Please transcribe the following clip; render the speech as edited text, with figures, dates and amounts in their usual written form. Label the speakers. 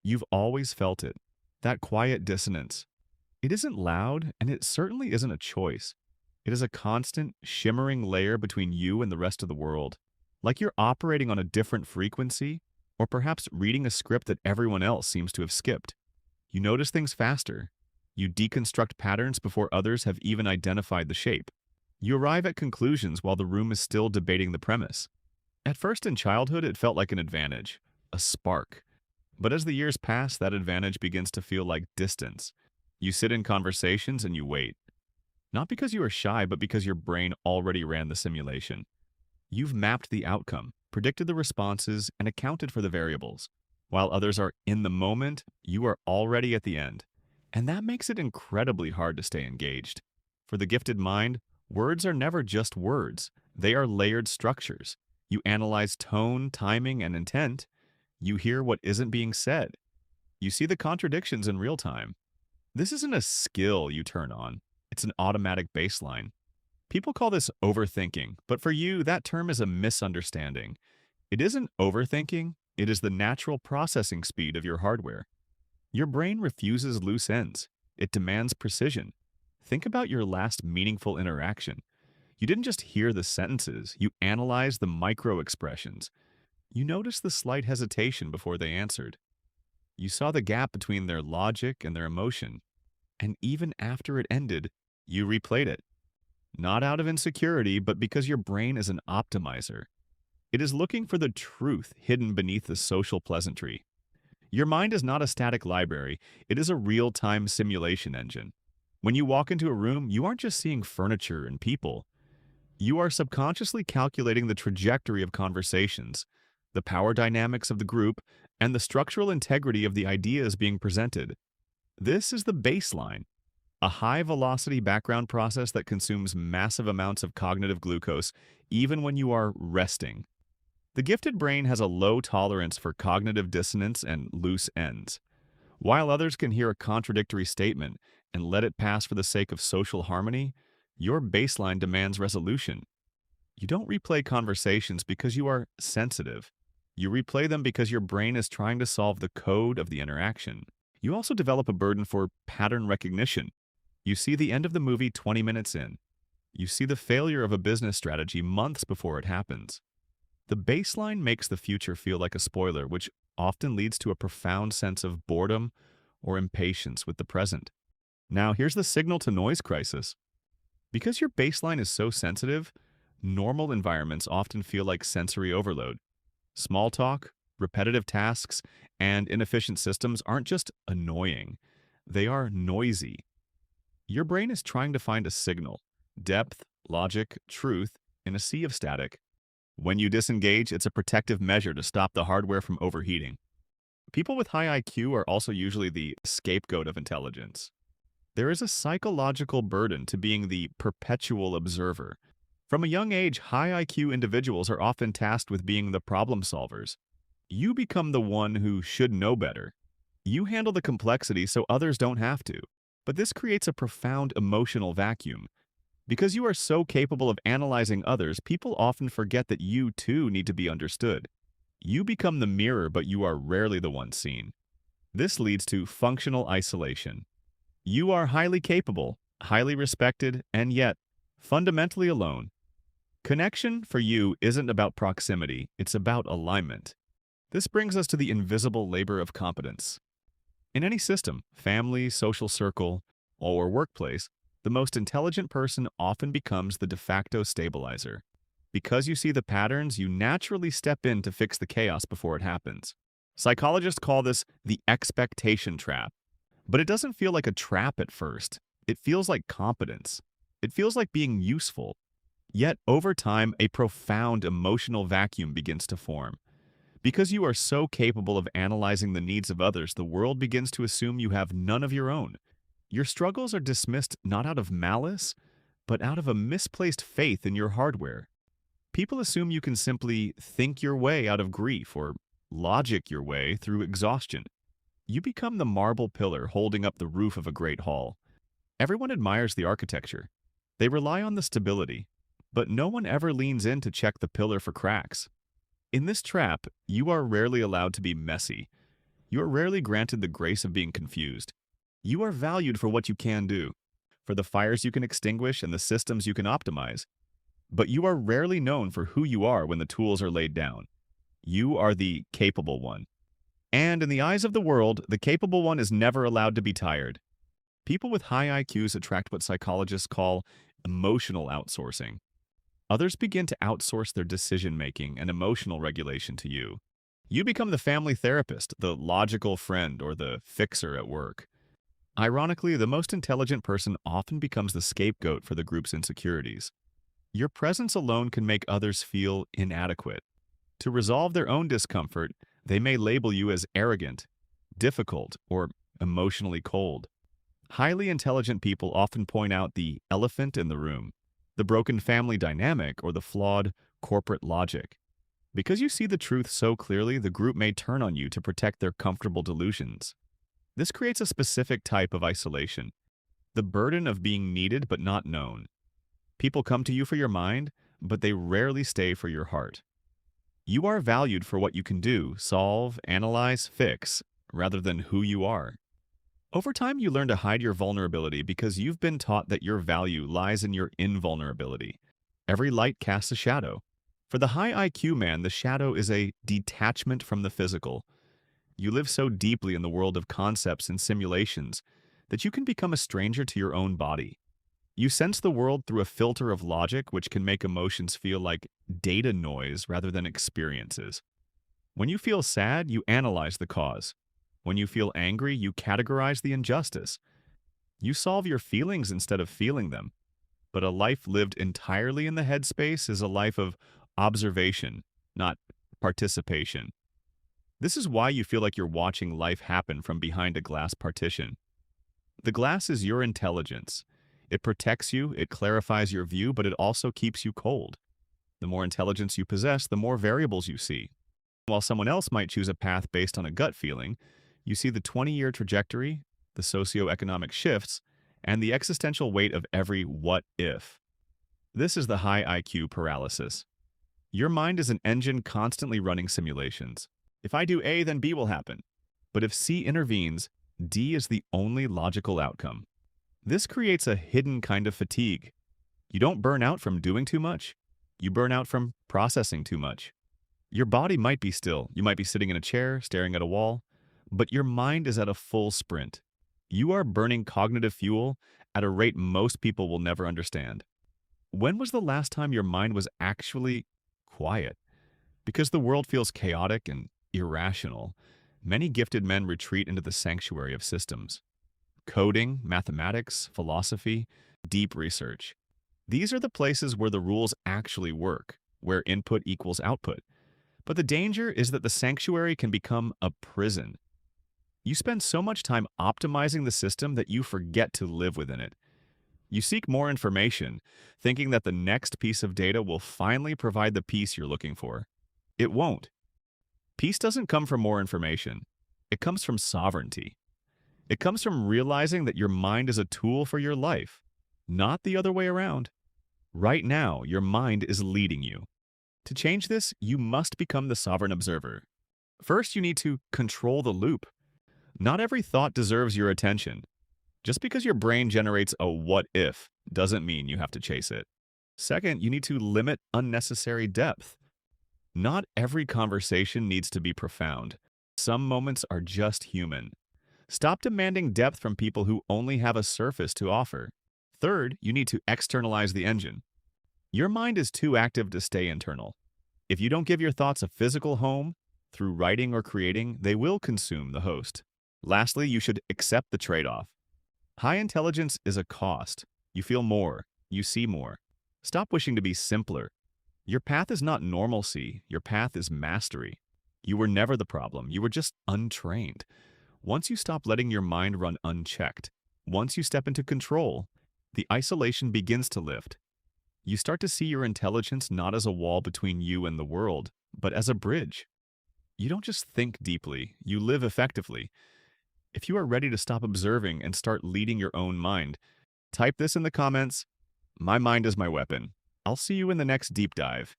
Speaker 1: You've always felt it. That quiet dissonance. It isn't loud, and it certainly isn't a choice. It is a constant, shimmering layer between you and the rest of the world. Like you're operating on a different frequency, or perhaps reading a script that everyone else seems to have skipped. You notice things faster. You deconstruct patterns before others have even identified the shape. You arrive at conclusions while the room is still debating the premise. At first in childhood, it felt like an advantage, a spark. But as the years pass, that advantage begins to feel like distance. You sit in conversations and you wait. Not because you are shy, but because your brain already ran the simulation. You've mapped the outcome, predicted the responses, and accounted for the variables. While others are in the moment, you are already at the end. And that makes it incredibly hard to stay engaged. For the gifted mind, words are never just words. They are layered structures. You analyze tone, timing, and intent. You hear what isn't being said. You see the contradictions in real time. This isn't a skill you turn on. It's an automatic baseline. People call this overthinking, but for you, that term is a misunderstanding. It isn't overthinking, it is the natural processing speed of your hardware. Your brain refuses loose ends. It demands precision. Think about your last meaningful interaction. You didn't just hear the sentences, you analyzed the micro expressions. You noticed the slight hesitation before they answered. You saw the gap between their logic and their emotion. And even after it ended, you replayed it. Not out of insecurity, but because your brain is an optimizer. It is looking for the truth hidden beneath the social pleasantry. Your mind is not a static library, it is a real-time simulation engine. When you walk into a room, you aren't just seeing furniture and people. You are subconsciously calculating the trajectory of conversations, the power dynamics of the group, and the structural integrity of the ideas being presented. This is the baseline, a high-velocity background process that consumes massive amounts of cognitive glucose even when you are resting. The gifted brain has a low tolerance for cognitive dissonance and loose ends. While others can hear a contradictory statement and let it pass for the sake of social harmony, your baseline demands resolution. You don't replay conversations because you are sensitive. You replay them because your brain is trying to solve the code of the interaction. You also develop a burden for pattern recognition. You see the end of the movie 20 minutes in. You see the failure of a business strategy months before it happens. The baseline makes the future feel like a spoiler, which often leads to a profound sense of boredom or impatience with the present. Now, here's the signal to noise crisis. Because your baseline is so sensitive, normal environments often feel like sensory overload. Small talk, repetitive tasks, and inefficient systems aren't just annoying, they are noisy. Your brain is trying to find a signal, depth, logic, truth, in a sea of static. When you disengage, it's a protective measure to stop the hardware from overheating. People with high IQ are also usually the scapegoat of intelligence. There is a psychological burden to being the perpetual observer. From a young age, high IQ individuals are often tasked with being the problem solvers. You become the one who should know better. You handle the complexity so others don't have to. But this creates a profound emotional vacuum. Because you are so capable of analyzing others, people often forget that you too need to be understood. You become the mirror, but you are rarely the one seen. This leads to functional isolation. You are highly capable, highly respected, and yet fundamentally alone. Connection for you isn't about proximity, it's about alignment. This brings us to the invisible labor of competence. In any system, family, social circle, or workplace, the most intelligent person often becomes the de facto stabilizer. Because you see the patterns, you naturally step in to fix the chaos before it happens. Psychologists call this the expectation trap. But it doesn't feel like a trap at first. It feels like competence. It feels like being useful. Yet, over time, a profound emotional vacuum begins to form. Because you are so capable of analyzing the needs of others, the world begins to assume you have none of your own. Your struggles are dismissed not out of malice, but out of a misplaced faith in your hardware. People assume you can simply think your way out of grief or logic your way through exhaustion. You become the marble pillar holding up the roof of a great hall. Everyone admires the architecture. They rely on the stability, but no one ever leans in to check the pillar for cracks. In this trap, you are rarely allowed to be messy. You are rarely granted the grace of being confused. You are valued for what you can do, for the fires you can extinguish and the systems you can optimize. But you are rarely known for who you are when the tools are laid down. You are the capable one. And in the eyes of the world, the capable one is never allowed to be tired. People with high IQs attract what psychologists call emotional outsourcing. Others begin to outsource their decision-making and emotional regulation to you. You become the family therapist, the logical friend, or the fixer at work. Ironically, the most intelligent person often becomes the scapegoat for the group's insecurities. Your presence alone can make others feel inadequate. To resolve their own discomfort, they may label you as arrogant, difficult, or emotionally cold. Highly intelligent people often point out the elephant in the room, the broken family dynamic, or the flawed corporate logic. Because you see the truth so clearly, the group may turn on you to protect their comfortable delusions. This creates a specific type of isolation, the burden of being needed but not known. People come to you for your mind, but they rarely stay for your heart. You are valued for what you can do, solve, analyze, fix, rather than who you are. Over time, you learn to hide your vulnerability because you've been taught that your value lies in your invulnerability. Every light casts a shadow. For the high IQ man, the shadow is a detachment from the physical. You live so deeply in the world of concepts and simulations that you can become a stranger to your own body. You sense the world through a filter of logic, which can make emotions feel like data noise rather than experiences. When you feel sad, you analyze the cause. When you feel angry, you categorize the injustice. You solve your feelings instead of feeling them. But a life lived entirely in the headspace is a life of observation, not participation. This is why you feel like you're watching life happen from behind a glass partition. The glass is your intelligence. It protects you, it clarifies your view, but it also keeps you cold. The more intelligence you possess, the more variables you see. While someone else might choose a path based on a gut feeling, you see the 20-year trajectory, the socioeconomic shifts, and the existential weight of every what if. This is the high IQ paralysis. Your mind is an engine constantly running simulations. If I do A, then B will happen. But if C intervenes, D is the only logical outcome. This creates a hidden kind of fatigue. You don't burn out from doing too much. You burn out from processing too much. Your body might be still. You might be sitting in a chair, staring at a wall, but your mind is at a full sprint. You are burning cognitive fuel at a rate most people will never understand. When was the last time your mind was actually quiet? Because the world feels chaotic and irrational, many gifted men retreat into the sanctuary of systems. Coding, mathematics, philosophy, deep research. These are the places where the rules actually work, where input equals output. But the danger is that the sanctuary can become a prison. You spend so much time optimizing the system that you forget to live within it. You seek more information, thinking that the next piece of data will finally provide the peace you're looking for. It won't. Peace doesn't come from more information. It comes from sovereignty. It comes from realizing that your mind is a tool for your life, not the other way around. Right now, your mind is leading you. To change this, you must become the sovereign observer. First, you need to control the loop. Not every thought deserves your attention. Just because your brain generates a what if doesn't mean you have to chase it. Second, you need to limit unnecessary depth. Not every conversation needs to be profound. Some moments are just human. Stop demanding depth from people who only have a surface to offer. Third, you need to externalize the engine. Your mind is too active to stay internal. If you don't give your thoughts a physical home, through writing or creating, they will consume the host. Lastly, you should accept the trade-off. High intelligence is a cost. You feel more. You see more. Stop wishing to be simpler. Your path is not normalcy. Your path is mastery. You were never the problem. You were just untrained. Once you stop letting your mind run unchecked, once you step into control, the isolation begins to lift. You start to see your intelligence not as a wall between you and the world, but as a bridge. You don't just think deeply, you live effectively. If you are ready to stop observing and start leading your own mind, type this in the comments. My mind is my weapon. I'll see you in the next deep dive.